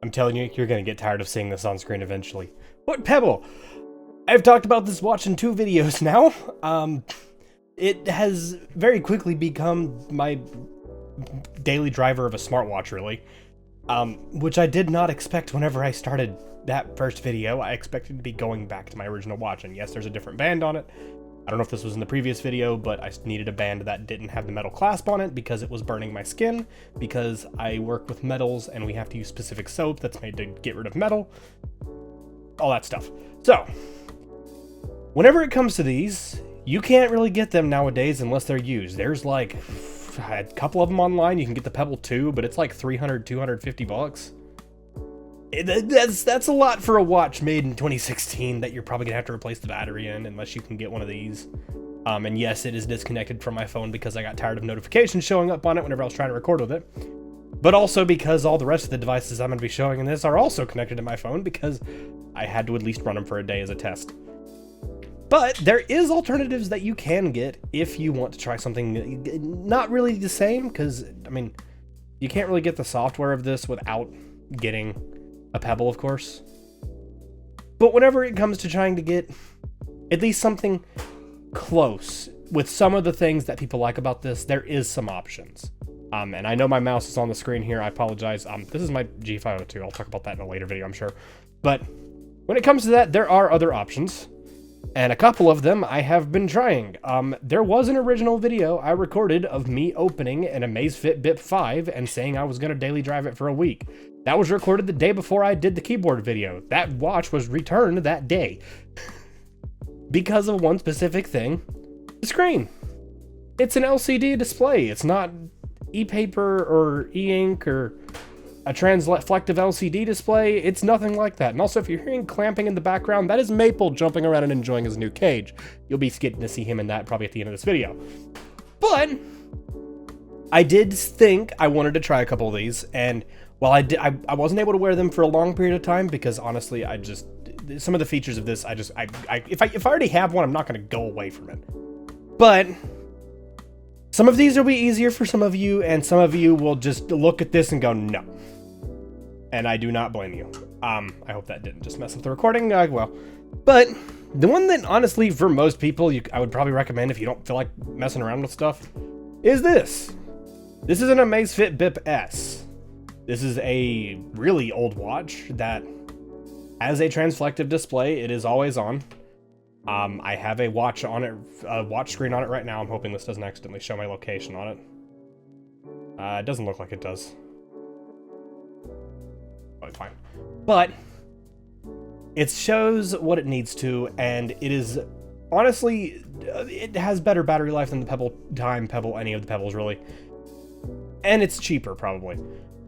I'm telling you, you're gonna get tired of seeing this on screen eventually. But Pebble! I've talked about this watch in 2 videos now. It has very quickly become my daily driver of a smartwatch, really. Which I did not expect whenever I started that first video. I expected to be going back to my original watch, and yes, there's a different band on it. I don't know if this was in the previous video, but I needed a band that didn't have the metal clasp on it because it was burning my skin, because I work with metals and we have to use specific soap that's made to get rid of metal. All that stuff. So, whenever it comes to these, you can't really get them nowadays unless they're used. There's like a couple of them online. You can get the Pebble 2, but it's like 300, 250 bucks. That's a lot for a watch made in 2016 that you're probably gonna have to replace the battery in unless you can get one of these. And yes, it is disconnected from my phone because I got tired of notifications showing up on it whenever I was trying to record with it. But also because all the rest of the devices I'm gonna be showing in this are also connected to my phone because I had to at least run them for a day as a test. But there is alternatives that you can get if you want to try something not really the same, because, I mean, you can't really get the software of this without getting a Pebble, of course. But whenever it comes to trying to get at least something close with some of the things that people like about this, there is some options. And I know my mouse is on the screen here. I apologize. This is my G502. I'll talk about that in a later video, I'm sure. But when it comes to that, there are other options. And a couple of them I have been trying. There was an original video I recorded of me opening an Amazfit Bip 5 and saying I was going to daily drive it for a week. That was recorded the day before I did the keyboard video. That watch was returned that day. Because of one specific thing. The screen. It's an LCD display. It's not e-paper or e-ink or a transflective LCD display. It's nothing like that. And also, if you're hearing clamping in the background, that is Maple jumping around and enjoying his new cage. You'll be getting to see him in that probably at the end of this video. But I did think I wanted to try a couple of these, and while I wasn't able to wear them for a long period of time because honestly, some of the features of this, if I already have one, I'm not going to go away from it. But some of these will be easier for some of you, and some of you will just look at this and go, no. And I do not blame you. I hope that didn't just mess up the recording. Well, but the one that honestly, for most people, I would probably recommend if you don't feel like messing around with stuff, is this. This is an Amazfit Bip S. This is a really old watch that has a transflective display. It is always on. I have a watch on it, a watch screen on it right now. I'm hoping this doesn't accidentally show my location on it. It doesn't look like it does. Probably fine. But it shows what it needs to, and it is honestly, it has better battery life than the Pebble, any of the Pebbles really. And it's cheaper, probably.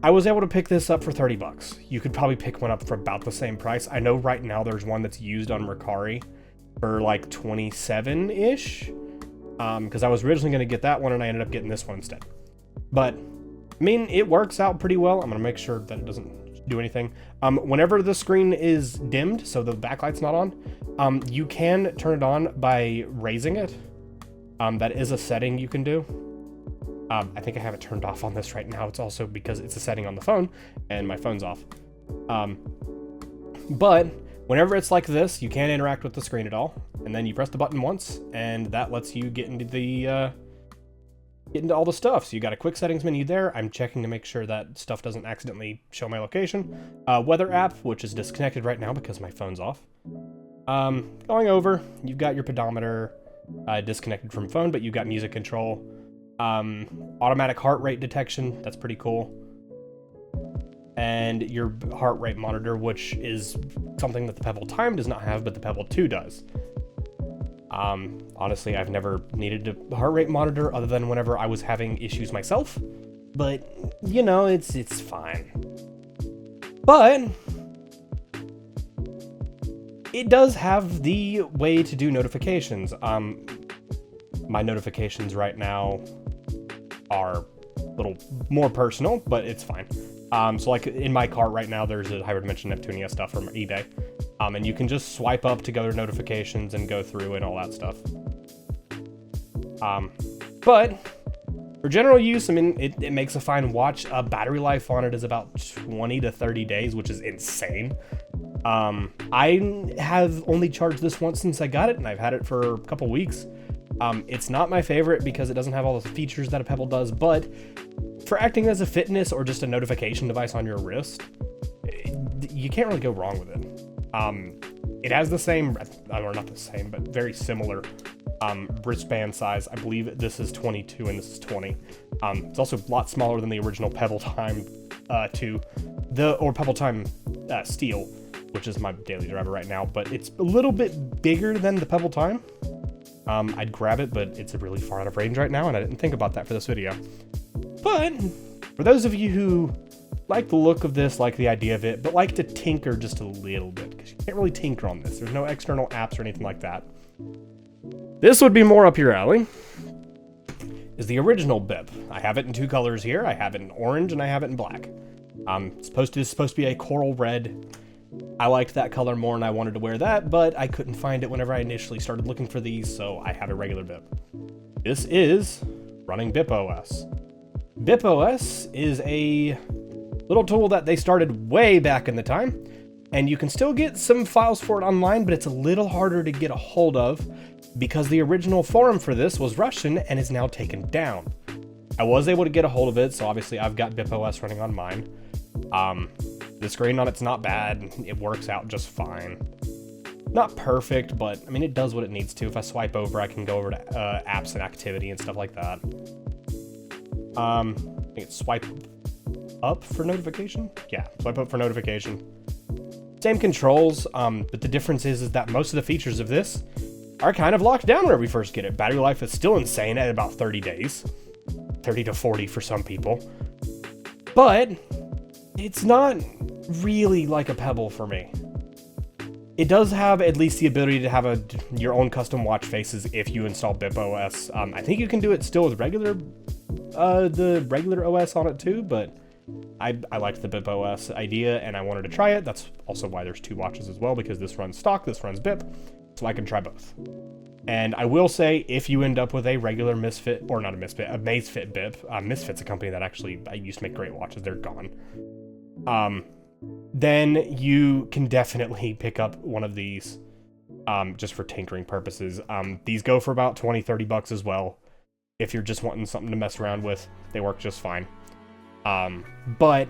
I was able to pick this up for 30 bucks. You could probably pick one up for about the same price. I know right now there's one that's used on Mercari for like 27-ish. Because I was originally going to get that one and I ended up getting this one instead. But, I mean, it works out pretty well. I'm going to make sure that it doesn't do anything. Whenever the screen is dimmed, so the backlight's not on, you can turn it on by raising it. That is a setting you can do. I think I have it turned off on this right now. It's also because it's a setting on the phone and my phone's off. But whenever it's like this, you can't interact with the screen at all. And then you press the button once and that lets you get into all the stuff. So you got a quick settings menu there. I'm checking to make sure that stuff doesn't accidentally show my location. Weather app, which is disconnected right now because my phone's off. Going over, you've got your pedometer disconnected from phone, but you've got music control. Automatic heart rate detection, that's pretty cool. And your heart rate monitor, which is something that the Pebble Time does not have, but the Pebble 2 does. Honestly, I've never needed a heart rate monitor other than whenever I was having issues myself, but you know, it's fine. But it does have the way to do notifications. My notifications right now are a little more personal, but it's fine. So like in my cart right now, there's a Hyperdimension Neptunia stuff from eBay. And you can just swipe up to go to notifications and go through and all that stuff. But For general use, I mean, it makes a fine watch. Battery life on it is about 20 to 30 days, which is insane. I have only charged this once since I got it, and I've had it for a couple weeks. It's not my favorite because it doesn't have all the features that a Pebble does, but for acting as a fitness or just a notification device on your wrist, you can't really go wrong with it. It has the same, or not the same, but very similar wristband size. I believe this is 22 and this is 20. It's also a lot smaller than the original Pebble Time 2, or Pebble Time Steel, which is my daily driver right now, but it's a little bit bigger than the Pebble Time. I'd grab it, but it's really far out of range right now, and I didn't think about that for this video. But for those of you who like the look of this, like the idea of it, but like to tinker just a little bit, because you can't really tinker on this. There's no external apps or anything like that. This would be more up your alley, is the original bib. I have it in 2 colors here. I have it in orange and I have it in black. It's supposed to be a coral red. I liked that color more and I wanted to wear that, but I couldn't find it whenever I initially started looking for these, so I have a regular bib. This is running BipOS. BipOS is a little tool that they started way back in the time, and you can still get some files for it online, but it's a little harder to get a hold of because the original forum for this was Russian and is now taken down. I was able to get a hold of it, so obviously I've got BipOS running on mine. The screen on it's not bad. It works out just fine. Not perfect, but I mean, it does what it needs to. If I swipe over, I can go over to apps and activity and stuff like that. I think it's swipe up for notification. Yeah, swipe up for notification. Same controls, but the difference is that most of the features of this are kind of locked down whenever we first get it. Battery life is still insane at about 30 days. 30 to 40 for some people. But it's not really like a Pebble for me. It does have at least the ability to have your own custom watch faces if you install BipOS. I think you can do it still with the regular OS on it too, but I liked the BipOS idea and I wanted to try it. That's also why there's 2 watches as well, because this runs stock, this runs Bip, so I can try both. And I will say, if you end up with a regular Misfit, or not a Misfit, a Amazfit Bip, Misfit's a company that actually I used to make great watches, they're gone. Then you can definitely pick up one of these just for tinkering purposes. These go for about 20, 30 bucks as well. If you're just wanting something to mess around with, they work just fine. But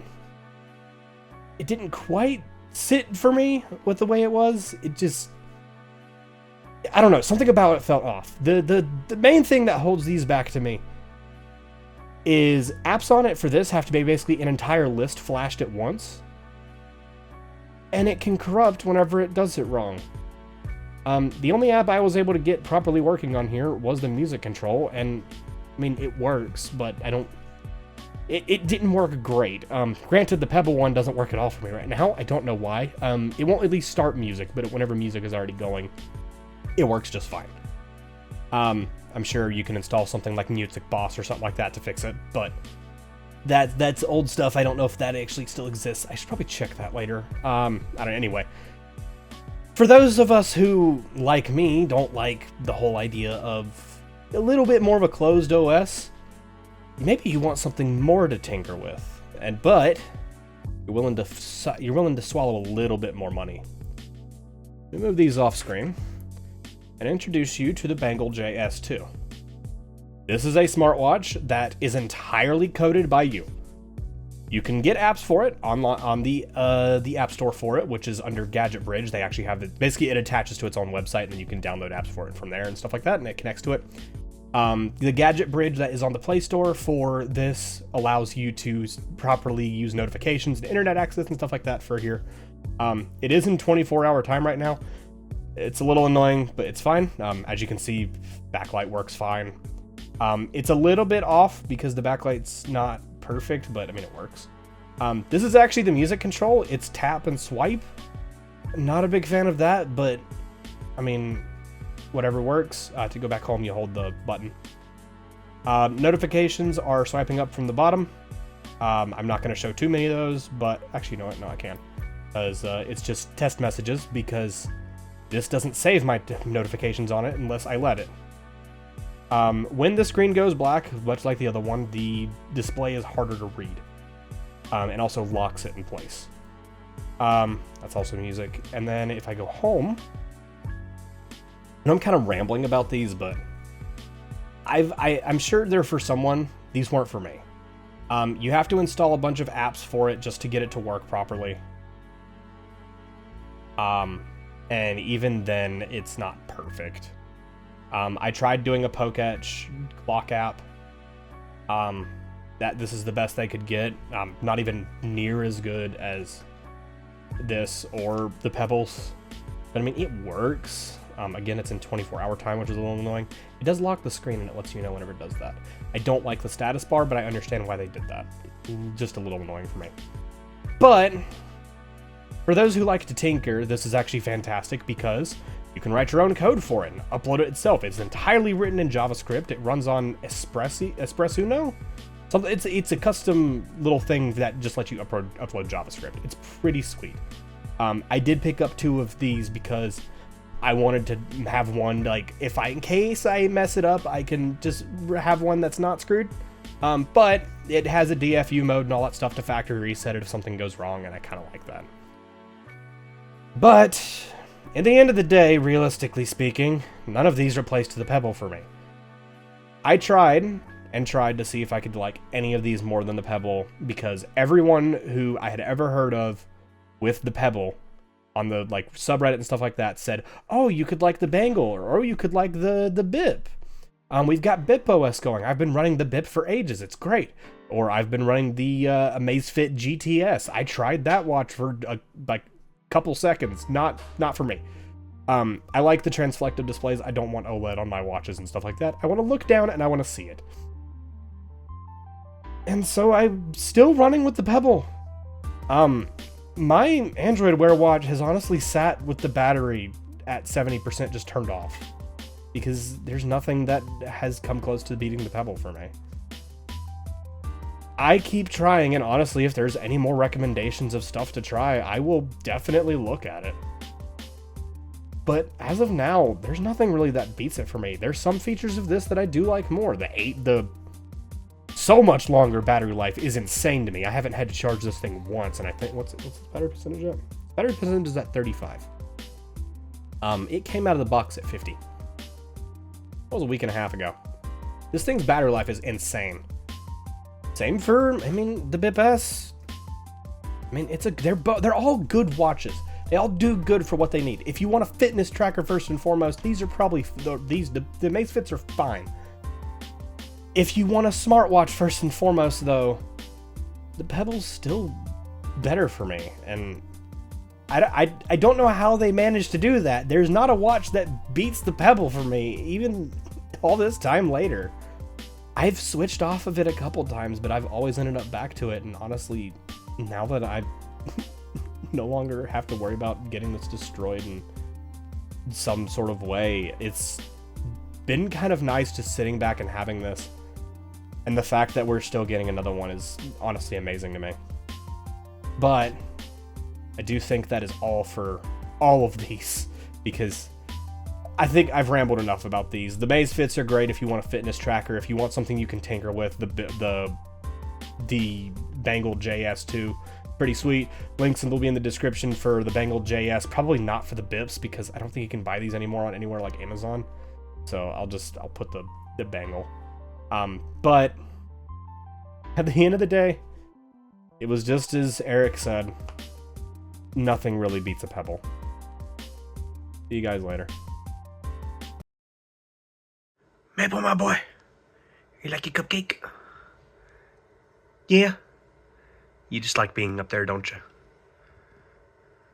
it didn't quite sit for me with the way it was. It just, I don't know, something about it felt off. The main thing that holds these back to me is apps on it for this have to be basically an entire list flashed at once. And it can corrupt whenever it does it wrong. The only app I was able to get properly working on here was the music control, and I mean, it works, but it didn't work great. Granted, the Pebble one doesn't work at all for me right now. I don't know why. It won't at least start music, but whenever music is already going, it works just fine. I'm sure you can install something like Music Boss or something like that to fix it, but that's old stuff. I don't know if that actually still exists. I should probably check that later. I don't know. Anyway, for those of us who, like me, don't like the whole idea of a little bit more of a closed OS, maybe you want something more to tinker with, but you're willing to swallow a little bit more money. Let me move these off screen and introduce you to the Bangle JS2. This is a smartwatch that is entirely coded by you. You can get apps for it on the App Store for it, which is under Gadget Bridge. They actually have it. Basically, it attaches to its own website, and then you can download apps for it from there and stuff like that, and it connects to it. The Gadget Bridge that is on the Play Store for this allows you to properly use notifications and internet access and stuff like that for here. It is in 24-hour time right now. It's a little annoying, but it's fine. As you can see, backlight works fine. It's a little bit off because the backlight's not perfect, but I mean, it works. This is actually the music control. It's tap and swipe. Not a big fan of that, but I mean, whatever works. To go back home, you hold the button. Notifications are swiping up from the bottom. I'm not going to show too many of those, but actually, you know what? No, I can. Because it's just test messages, because this doesn't save my notifications on it unless I let it. When the screen goes black, much like the other one, the display is harder to read, and also locks it in place. That's also music. And then if I go home, and I'm kind of rambling about these, but I'm sure they're for someone. These weren't for me. You have to install a bunch of apps for it just to get it to work properly. And even then, it's not perfect. I tried doing a Poketch clock app. This is the best they could get. Not even near as good as this or the Pebbles. But I mean, it works. Again, it's in 24-hour time, which is a little annoying. It does lock the screen and it lets you know whenever it does that. I don't like the status bar, but I understand why they did that. Just a little annoying for me. But for those who like to tinker, this is actually fantastic because you can write your own code for it and upload it itself. It's entirely written in JavaScript. It runs on Espresso. It's a custom little thing that just lets you upload JavaScript. It's pretty sweet. I did pick up 2 of these because I wanted to have one, like, in case I mess it up, I can just have one that's not screwed. But it has a DFU mode and all that stuff to factory reset it if something goes wrong, and I kind of like that. But at the end of the day, realistically speaking, none of these replaced the Pebble for me. I tried to see if I could like any of these more than the Pebble, because everyone who I had ever heard of with the Pebble on the like subreddit and stuff like that said, oh, you could like the Bangle, or oh, you could like the BIP. We've got BIP OS going. I've been running the BIP for ages. It's great. Or I've been running the Amazfit GTS. I tried that watch for like couple seconds. Not for me. I like the transflective displays. I don't want OLED on my watches and stuff like that. I want to look down and I want to see it. And so I'm still running with the Pebble. My Android Wear watch has honestly sat with the battery at 70% just turned off, because there's nothing that has come close to beating the Pebble for me. I keep trying, and honestly, if there's any more recommendations of stuff to try, I will definitely look at it. But as of now, there's nothing really that beats it for me. There's some features of this that I do like more. The so much longer battery life is insane to me. I haven't had to charge this thing once, and I think what's its battery percentage at? Battery percentage is at 35. It came out of the box at 50. That was a week and a half ago. This thing's battery life is insane. Same for, I mean, the BIP S. I mean, they're all good watches. They all do good for what they need. If you want a fitness tracker first and foremost, these are probably the Amazfits are fine. If you want a smartwatch first and foremost, though, the Pebble's still better for me. And I don't know how they managed to do that. There's not a watch that beats the Pebble for me, even all this time later. I've switched off of it a couple times, but I've always ended up back to it. And honestly, now that I no longer have to worry about getting this destroyed in some sort of way, it's been kind of nice just sitting back and having this. And the fact that we're still getting another one is honestly amazing to me. But I do think that is all for all of these, because I think I've rambled enough about these. The Amazfits are great if you want a fitness tracker. If you want something you can tinker with, the Bangle JS2, pretty sweet. Links will be in the description for the Bangle JS. Probably not for the BIPs, because I don't think you can buy these anymore on anywhere like Amazon. So I'll put the Bangle. But at the end of the day, it was just as Eric said. Nothing really beats a Pebble. See you guys later. Maple, my boy, you like your cupcake? Yeah? You just like being up there, don't you?